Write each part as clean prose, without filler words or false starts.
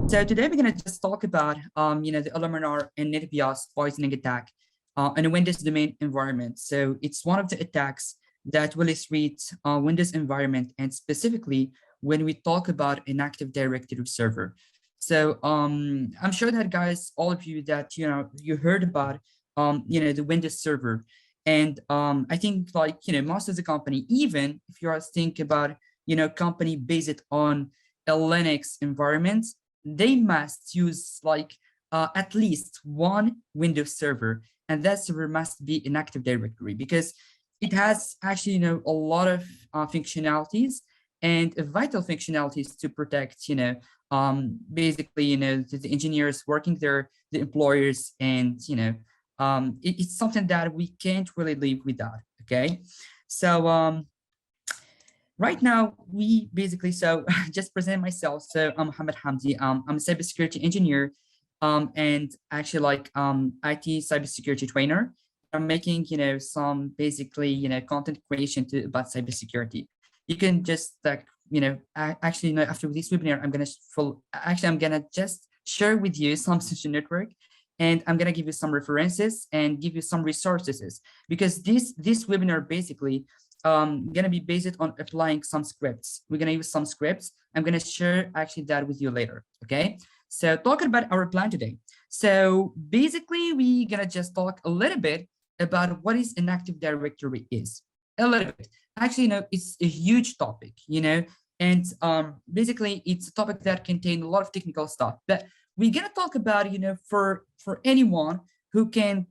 So today we're going to just talk about, the LLMNR and NBT-NS poisoning attack in a Windows domain environment. So it's one of the attacks that will reach Windows environment, and specifically when we talk about an Active Directory server. So I'm sure that guys, all of you that you heard about the Windows server, and I think most of the company, even if you are thinking about company based on a Linux environment, they must use at least one Windows server, and that server must be an Active Directory because it has actually a lot of functionalities and vital functionalities to protect basically the engineers working there, the employers, and it's something that we can't really live without. Okay, so right now, we basically, so just present myself. So I'm Mohammed Hamdi. I'm a cybersecurity engineer and actually IT cybersecurity trainer. I'm making, some basically, content creation about cybersecurity. You can just actually, after this webinar, I'm gonna just share with you some social network, and I'm gonna give you some references and give you some resources, because this webinar basically gonna be based on applying some scripts. We're gonna use some scripts. I'm gonna share actually that with you later. Okay. So talking about our plan today. So basically, we're gonna just talk a little bit about what is an Active Directory is. A little bit. Actually, it's a huge topic, and basically it's a topic that contains a lot of technical stuff. But we're gonna talk about, for anyone who can,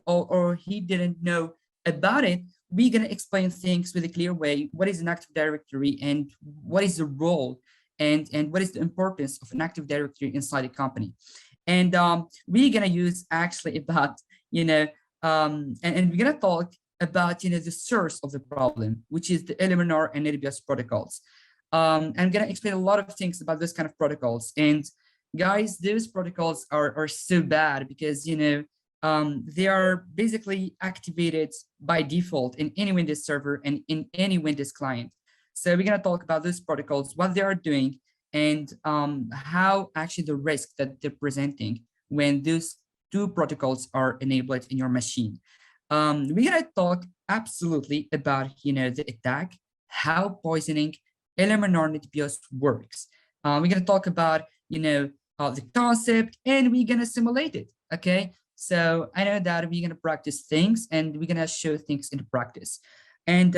or he didn't know about it, we're going to explain things with a clear way. What is an Active Directory and what is the role and what is the importance of an Active Directory inside a company? And we're going to use actually about, and we're going to talk about, the source of the problem, which is the LLMNR and NBT-NS protocols. I'm going to explain a lot of things about this kind of protocols. And guys, those protocols are so bad because, they are basically activated by default in any Windows server and in any Windows client. So we're going to talk about those protocols, what they are doing, and how actually the risk that they're presenting when those two protocols are enabled in your machine. We're going to talk absolutely about the attack, how poisoning LLMNR NBT-NS works. We're going to talk about the concept, and we're going to simulate it. Okay. So I know that we're going to practice things and we're going to show things in practice. And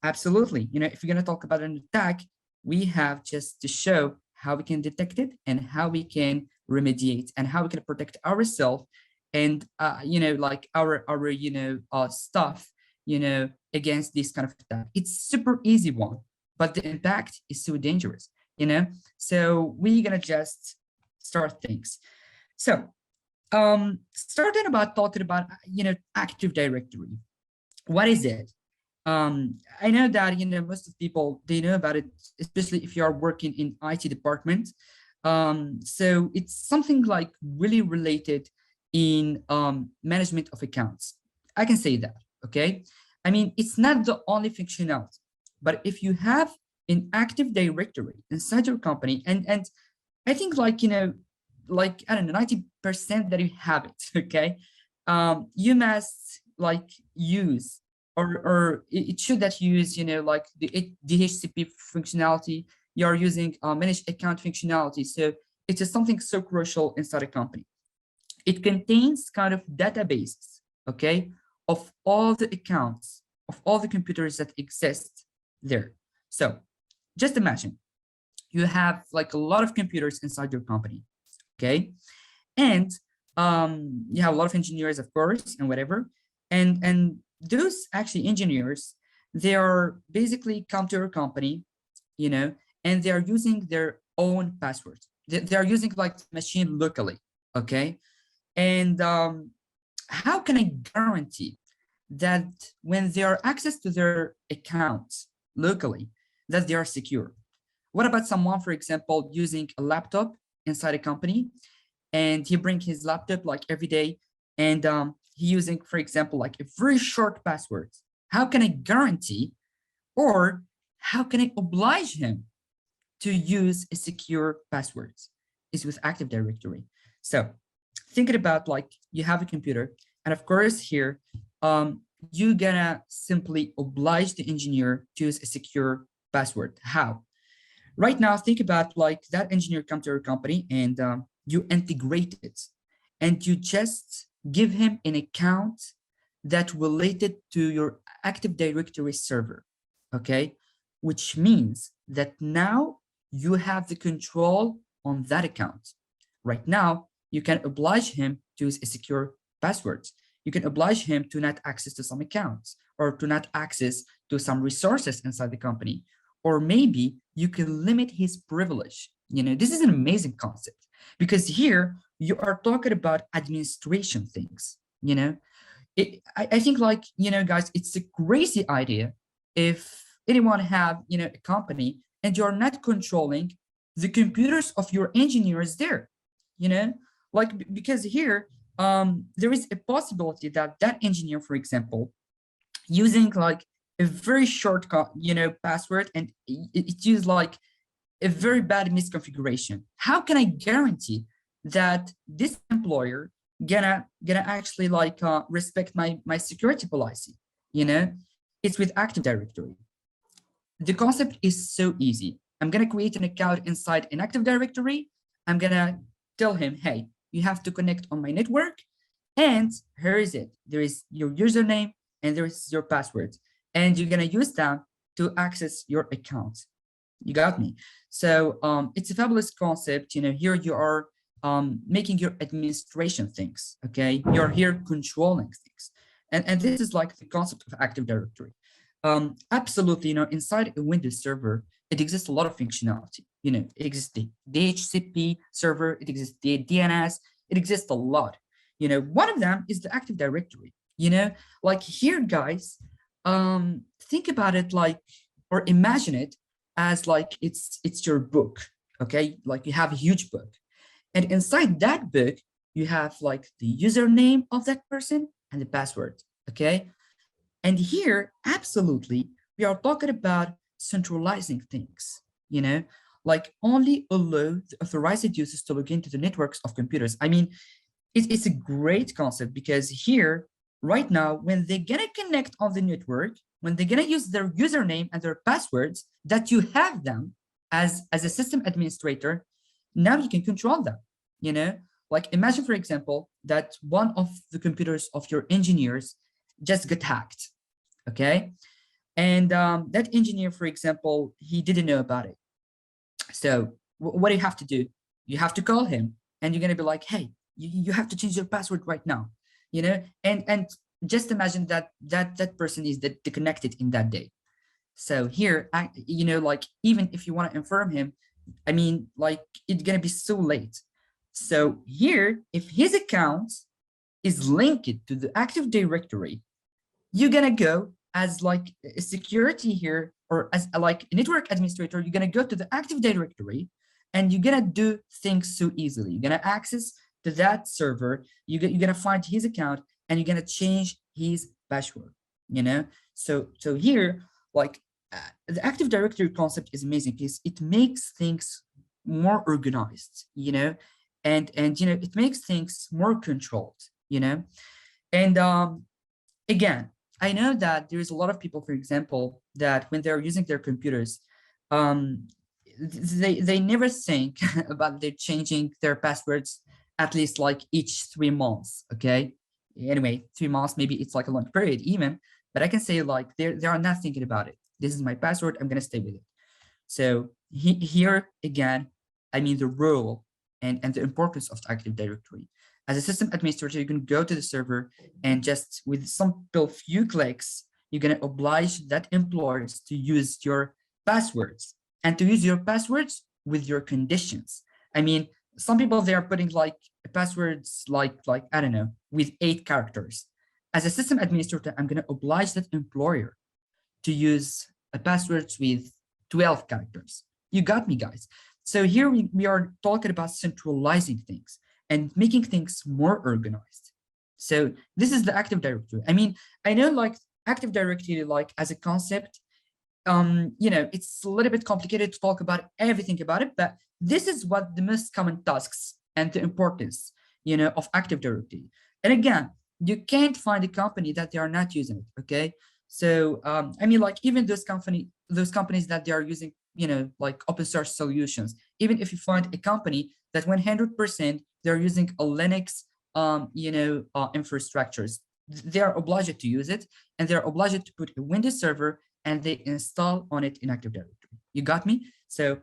absolutely, if we're going to talk about an attack, we have just to show how we can detect it and how we can remediate and how we can protect ourselves and, our stuff, against this kind of attack. It's super easy one, but the impact is so dangerous, So we're going to just start things. So, starting about talking about Active Directory. What is it? I know that most of the people, they know about it, especially if you are working in IT department. So it's something like really related in management of accounts. I can say that. Okay. I mean, it's not the only functionality, but if you have an Active Directory inside your company, and I think I don't know, 90% that you have it, okay? You must use, or it should that use, the DHCP functionality. You're using managed account functionality. So it is something so crucial inside a company. It contains kind of databases, okay, of all the accounts, of all the computers that exist there. So just imagine you have a lot of computers inside your company. Okay, and you have a lot of engineers, of course, and whatever, and those actually engineers, they are basically come to your company, and they are using their own passwords. They are using machine locally, okay, and how can I guarantee that when they are access to their accounts locally, that they are secure? What about someone, for example, using a laptop inside a company, and he bring his laptop every day, and he using, for example, a very short password? How can I guarantee, or how can I oblige him to use a secure password? is with Active Directory. So thinking about like you have a computer, and of course here, you're gonna simply oblige the engineer to use a secure password. How? Right now, think about like that engineer come to your company and you integrate it and you just give him an account that related to your Active Directory server, okay? Which means that now you have the control on that account. Right now, you can oblige him to use a secure password. You can oblige him to not access to some accounts or to not access to some resources inside the company. Or maybe you can limit his privilege. You know, this is an amazing concept because here you are talking about administration things, you know. I think like, you know, guys, it's a crazy idea if anyone have, you know, a company and you're not controlling the computers of your engineers there, you know, like because here there is a possibility that that engineer, for example, using like a very short, you know, password and it used like a very bad misconfiguration. How can I guarantee that this employer gonna actually like respect my security policy? You know, it's with Active Directory. The concept is so easy. I'm gonna create an account inside an Active Directory. I'm gonna tell him, hey, you have to connect on my network, and here is it. There is your username and there is your password, and you're gonna use them to access your account. You got me. So it's a fabulous concept. You know, here you are making your administration things. Okay, you're here controlling things, and this is like the concept of Active Directory. Absolutely, you know, inside a Windows server, it exists a lot of functionality. You know, it exists the DHCP server, it exists the DNS, it exists a lot. You know, one of them is the Active Directory. You know, like here, guys, think about it like, or imagine it as like it's your book, okay? Like you have a huge book, and inside that book, you have like the username of that person and the password, okay? And here, absolutely, we are talking about centralizing things, you know, like only allow the authorized users to log into the networks of computers. I mean, it's a great concept because here, right now, when they're gonna connect on the network, when they're gonna use their username and their passwords, that you have them as a system administrator, now you can control them, you know? Like imagine, for example, that one of the computers of your engineers just got hacked, okay? And that engineer, for example, he didn't know about it. So what do you have to do? You have to call him and you're gonna be like, hey, you have to change your password right now, you know? And just imagine that person is disconnected in that day. So here, you know, like even if you want to inform him, I mean, like it's gonna be so late. So here, if his account is linked to the Active Directory, you're gonna go as like a security here, or as like a network administrator, you're gonna go to the Active Directory and you're gonna do things so easily. You're gonna access to that server, you're gonna find his account and you're gonna change his password, you know? So here, like the Active Directory concept is amazing because it makes things more organized, you know, and you know, it makes things more controlled, you know. And again, I know that there's a lot of people, for example, that when they're using their computers, um, they never think about they changing their passwords at least like each 3 months. Okay. Anyway, 3 months, maybe it's like a long period even, but I can say like they are not thinking about it. This is my password. I'm gonna stay with it. So here again, I mean the role and the importance of the Active Directory. As a system administrator, you can go to the server and just with some few clicks, you're gonna oblige that employees to use your passwords and to use your passwords with your conditions. I mean, some people they are putting like passwords like I don't know with 8 characters. As a system administrator, I'm gonna oblige that employer to use a passwords with 12 characters. You got me, guys. So here we are talking about centralizing things and making things more organized. So this is the Active Directory. I mean, I know like Active Directory, like as a concept, it's a little bit complicated to talk about everything about it, but this is what the most common tasks and the importance, of Active Directory. And again, you can't find a company that they are not using it. Okay. So I mean, like even those companies that they are using, like open source solutions, even if you find a company that 100% they're using a Linux, infrastructures, they are obliged to use it, and they're obliged to put a Windows server and they install on it in Active Directory. You got me? So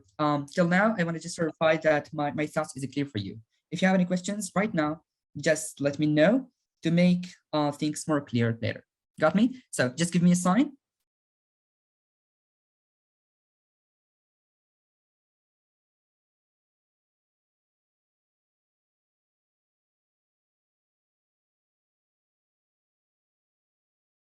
till now, I want to just verify that my thoughts is clear for you. If you have any questions right now, just let me know to make things more clear later. Got me? So just give me a sign